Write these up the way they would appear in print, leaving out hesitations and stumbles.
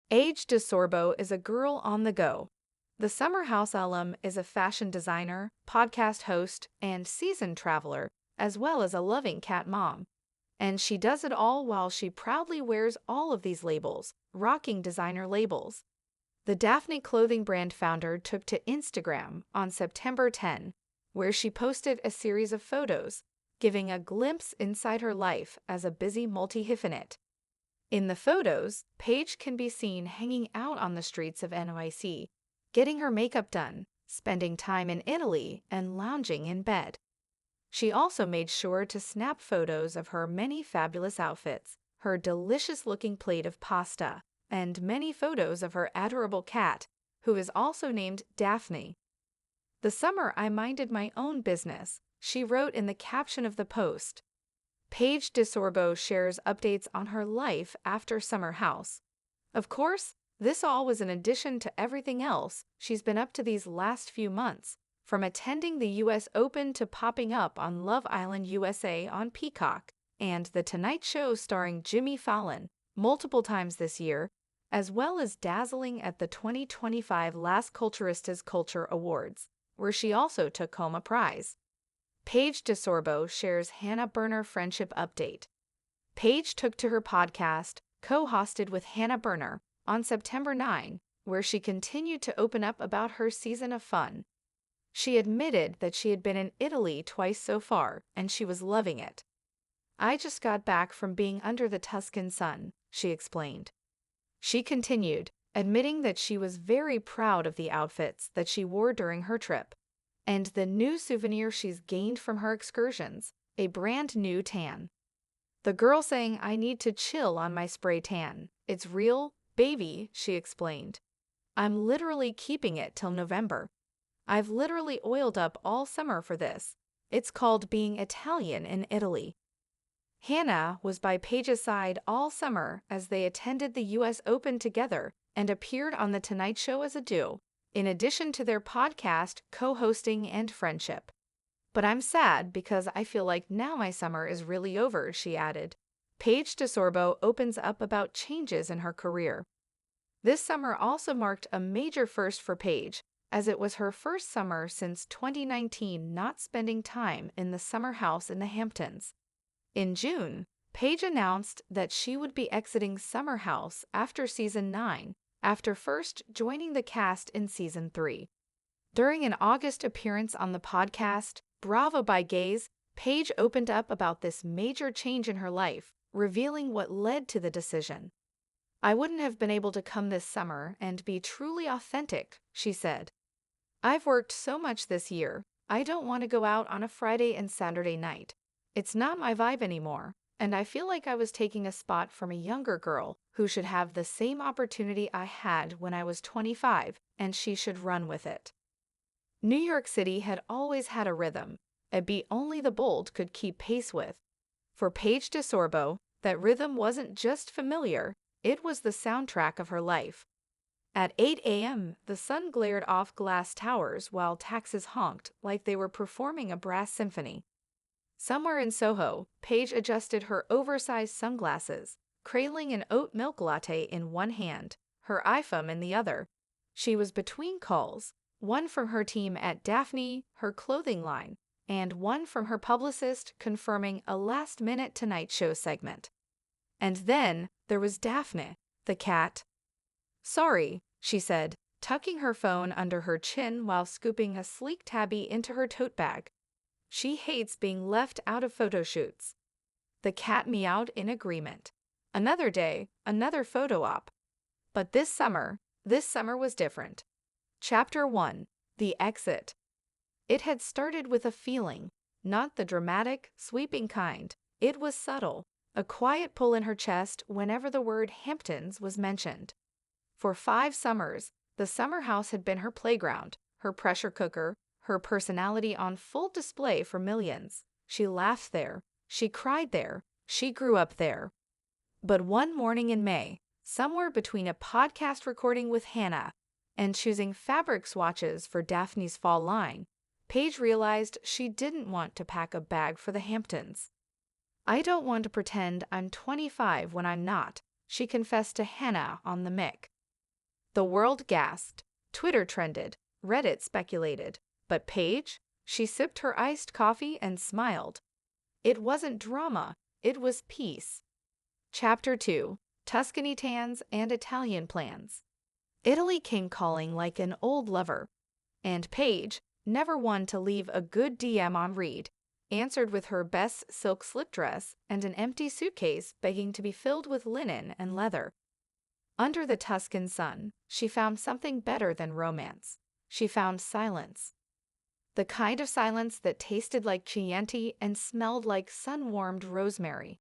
Paige DeSorbo is a girl on the go. The Summer House alum is a fashion designer, podcast host, and seasoned traveler, as well as a loving cat mom. And she does it all while she proudly wears all of these labels, rocking designer labels. The Daphne clothing brand founder took to Instagram on September 10, where she posted a series of photos, giving a glimpse inside her life as a busy multi-hyphenate. In the photos, Paige can be seen hanging out on the streets of NYC, getting her makeup done, spending time in Italy, and lounging in bed. She also made sure to snap photos of her many fabulous outfits, her delicious-looking plate of pasta, and many photos of her adorable cat, who is also named Daphne. "The summer I minded my own business," she wrote in the caption of the post. Paige DeSorbo shares updates on her life after Summer House. Of course, this all was in addition to everything else she's been up to these last few months, from attending the US Open to popping up on Love Island USA on Peacock and The Tonight Show starring Jimmy Fallon multiple times this year, as well as dazzling at the 2025 Las Culturistas Culture Awards, where she also took home a prize. Paige DeSorbo shares Hannah Berner friendship update. Paige took to her podcast, co-hosted with Hannah Berner, on September 9, where she continued to open up about her season of fun. She admitted that she had been in Italy twice so far, and she was loving it. "I just got back from being under the Tuscan sun," she explained. She continued, admitting that she was very proud of the outfits that she wore during her trip, and the new souvenir she's gained from her excursions, a brand new tan. "The girl saying I need to chill on my spray tan. It's real, baby," she explained. "I'm literally keeping it till November. I've literally oiled up all summer for this. It's called being Italian in Italy." Hannah was by Paige's side all summer as they attended the US Open together and appeared on The Tonight Show as a duo, in addition to their podcast, co-hosting, and friendship. "But I'm sad because I feel like now my summer is really over," she added. Paige DeSorbo opens up about changes in her career. This summer also marked a major first for Paige, as it was her first summer since 2019 not spending time in the summer house in the Hamptons. In June, Paige announced that she would be exiting Summer House after Season 9, after first joining the cast in Season 3. During an August appearance on the podcast, Bravo by Gaze, Paige opened up about this major change in her life, revealing what led to the decision. "I wouldn't have been able to come this summer and be truly authentic," she said. "I've worked so much this year, I don't want to go out on a Friday and Saturday night. It's not my vibe anymore, and I feel like I was taking a spot from a younger girl who should have the same opportunity I had when I was 25, and she should run with it." New York City had always had a rhythm, a beat only the bold could keep pace with. For Paige DeSorbo, that rhythm wasn't just familiar, it was the soundtrack of her life. At 8 a.m., the sun glared off glass towers while taxis honked like they were performing a brass symphony. Somewhere in Soho, Paige adjusted her oversized sunglasses, cradling an oat milk latte in one hand, her iPhone in the other. She was between calls, one from her team at Daphne, her clothing line, and one from her publicist confirming a last-minute Tonight Show segment. And then there was Daphne, the cat. "Sorry," she said, tucking her phone under her chin while scooping a sleek tabby into her tote bag. She hates being left out of photo shoots. The cat meowed in agreement. Another day, another photo op. But this summer was different. Chapter 1: The Exit. It had started with a feeling, not the dramatic, sweeping kind. It was subtle, a quiet pull in her chest whenever the word Hamptons was mentioned. For 5 summers, the summer house had been her playground, her pressure cooker, her personality on full display for millions. She laughed there, she cried there, she grew up there. But one morning in May, somewhere between a podcast recording with Hannah and choosing fabric swatches for Daphne's fall line, Paige realized she didn't want to pack a bag for the Hamptons. "I don't want to pretend I'm 25 when I'm not," she confessed to Hannah on the mic. The world gasped. Twitter trended. Reddit speculated. But Paige? She sipped her iced coffee and smiled. It wasn't drama. It was peace. Chapter 2. Tuscany Tans and Italian Plans. Italy came calling like an old lover. And Paige, never one to leave a good DM on read, answered with her best silk slip dress and an empty suitcase begging to be filled with linen and leather. Under the Tuscan sun, she found something better than romance. She found silence. The kind of silence that tasted like Chianti and smelled like sun-warmed rosemary.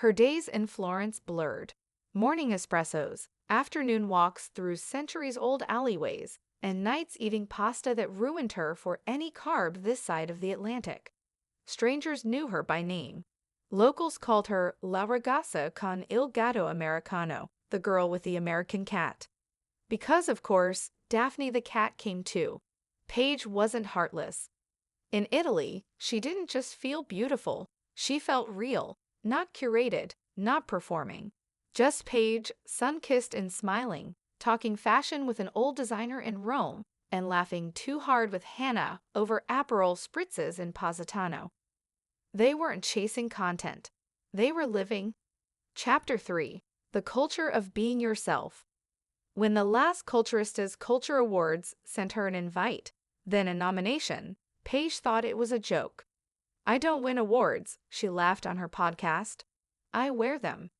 Her days in Florence blurred. Morning espressos, afternoon walks through centuries-old alleyways, and nights eating pasta that ruined her for any carb this side of the Atlantic. Strangers knew her by name. Locals called her La Ragazza con il gatto americano, the girl with the American cat. Because, of course, Daphne the cat came too. Paige wasn't heartless. In Italy, she didn't just feel beautiful. She felt real, not curated, not performing. Just Paige, sun-kissed and smiling, talking fashion with an old designer in Rome, and laughing too hard with Hannah over Aperol spritzes in Positano. They weren't chasing content. They were living. Chapter 3. The Culture of Being Yourself. When the last Culturista's Culture Awards sent her an invite, then a nomination, Paige thought it was a joke. I don't win awards, she laughed on her podcast. I wear them.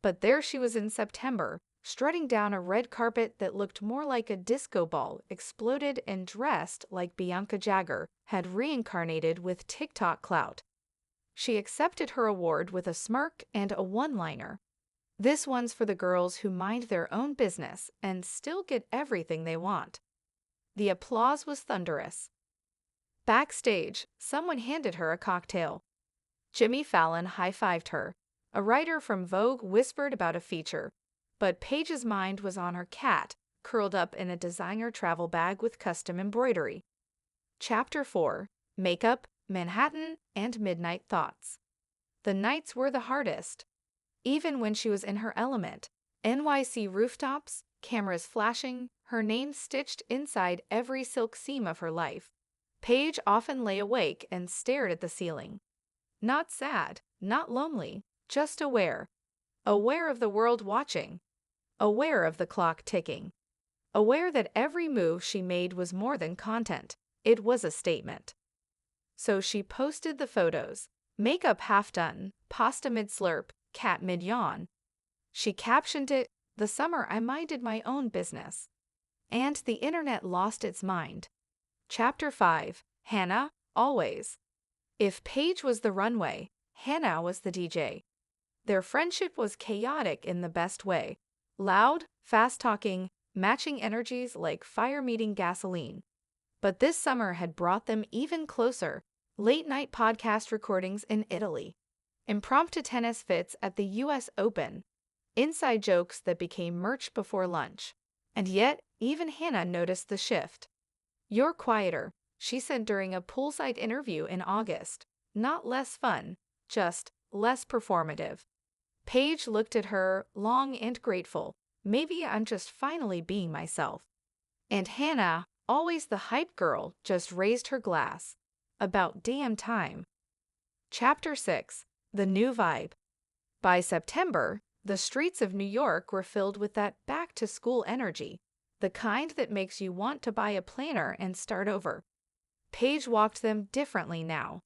But there she was in September, strutting down a red carpet that looked more like a disco ball exploded and dressed like Bianca Jagger had reincarnated with TikTok clout. She accepted her award with a smirk and a one-liner. This one's for the girls who mind their own business and still get everything they want. The applause was thunderous. Backstage, someone handed her a cocktail. Jimmy Fallon high-fived her. A writer from Vogue whispered about a feature, but Paige's mind was on her cat, curled up in a designer travel bag with custom embroidery. Chapter 4. Makeup, Manhattan, and Midnight Thoughts. The nights were the hardest. Even when she was in her element, NYC rooftops, cameras flashing, her name stitched inside every silk seam of her life, Paige often lay awake and stared at the ceiling. Not sad, not lonely, just aware. Aware of the world watching. Aware of the clock ticking. Aware that every move she made was more than content. It was a statement. So she posted the photos. Makeup half done, pasta mid-slurp, cat mid-yawn. She captioned it, "The summer I minded my own business." And the internet lost its mind. Chapter 5. Hannah, always. If Paige was the runway, Hannah was the DJ. Their friendship was chaotic in the best way. Loud, fast-talking, matching energies like fire meeting gasoline. But this summer had brought them even closer. Late-night podcast recordings in Italy. Impromptu tennis fits at the US Open. Inside jokes that became merch before lunch. And yet, even Hannah noticed the shift. "You're quieter," she said during a poolside interview in August. Not less fun, just less performative. Paige looked at her, long and grateful. Maybe I'm just finally being myself. And Hannah, always the hype girl, just raised her glass. About damn time. Chapter 6. The New Vibe. By September, the streets of New York were filled with that back-to-school energy, the kind that makes you want to buy a planner and start over. Paige walked them differently now.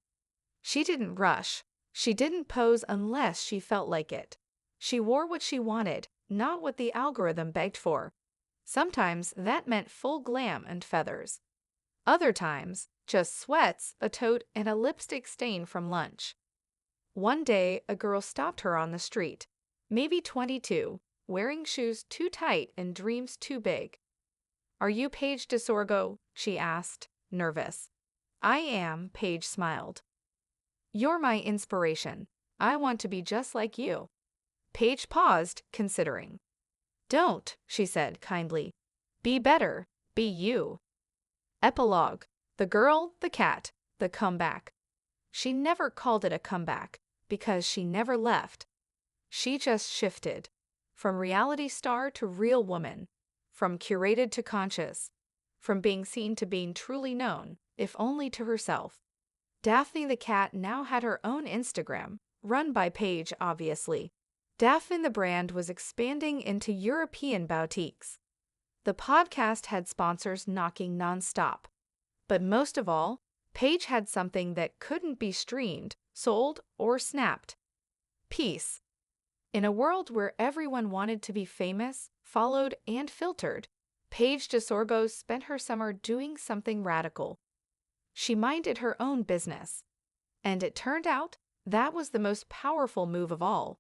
She didn't rush. She didn't pose unless she felt like it. She wore what she wanted, not what the algorithm begged for. Sometimes that meant full glam and feathers. Other times, just sweats, a tote, and a lipstick stain from lunch. One day, a girl stopped her on the street, maybe 22, wearing shoes too tight and dreams too big. "Are you Paige DeSorbo?" she asked, nervous. "I am," Paige smiled. "You're my inspiration. I want to be just like you." Paige paused, considering. "Don't," she said kindly. "Be better. Be you." Epilogue. The girl, the cat, the comeback. She never called it a comeback, because she never left. She just shifted. From reality star to real woman. from curated to conscious, from being seen to being truly known, if only to herself. Daphne the cat now had her own Instagram, run by Paige, obviously. Daphne the brand was expanding into European boutiques. The podcast had sponsors knocking nonstop. But most of all, Paige had something that couldn't be streamed, sold, or snapped. Peace. In a world where everyone wanted to be famous, followed, and filtered, Paige DeSorbo spent her summer doing something radical. She minded her own business. And it turned out that was the most powerful move of all.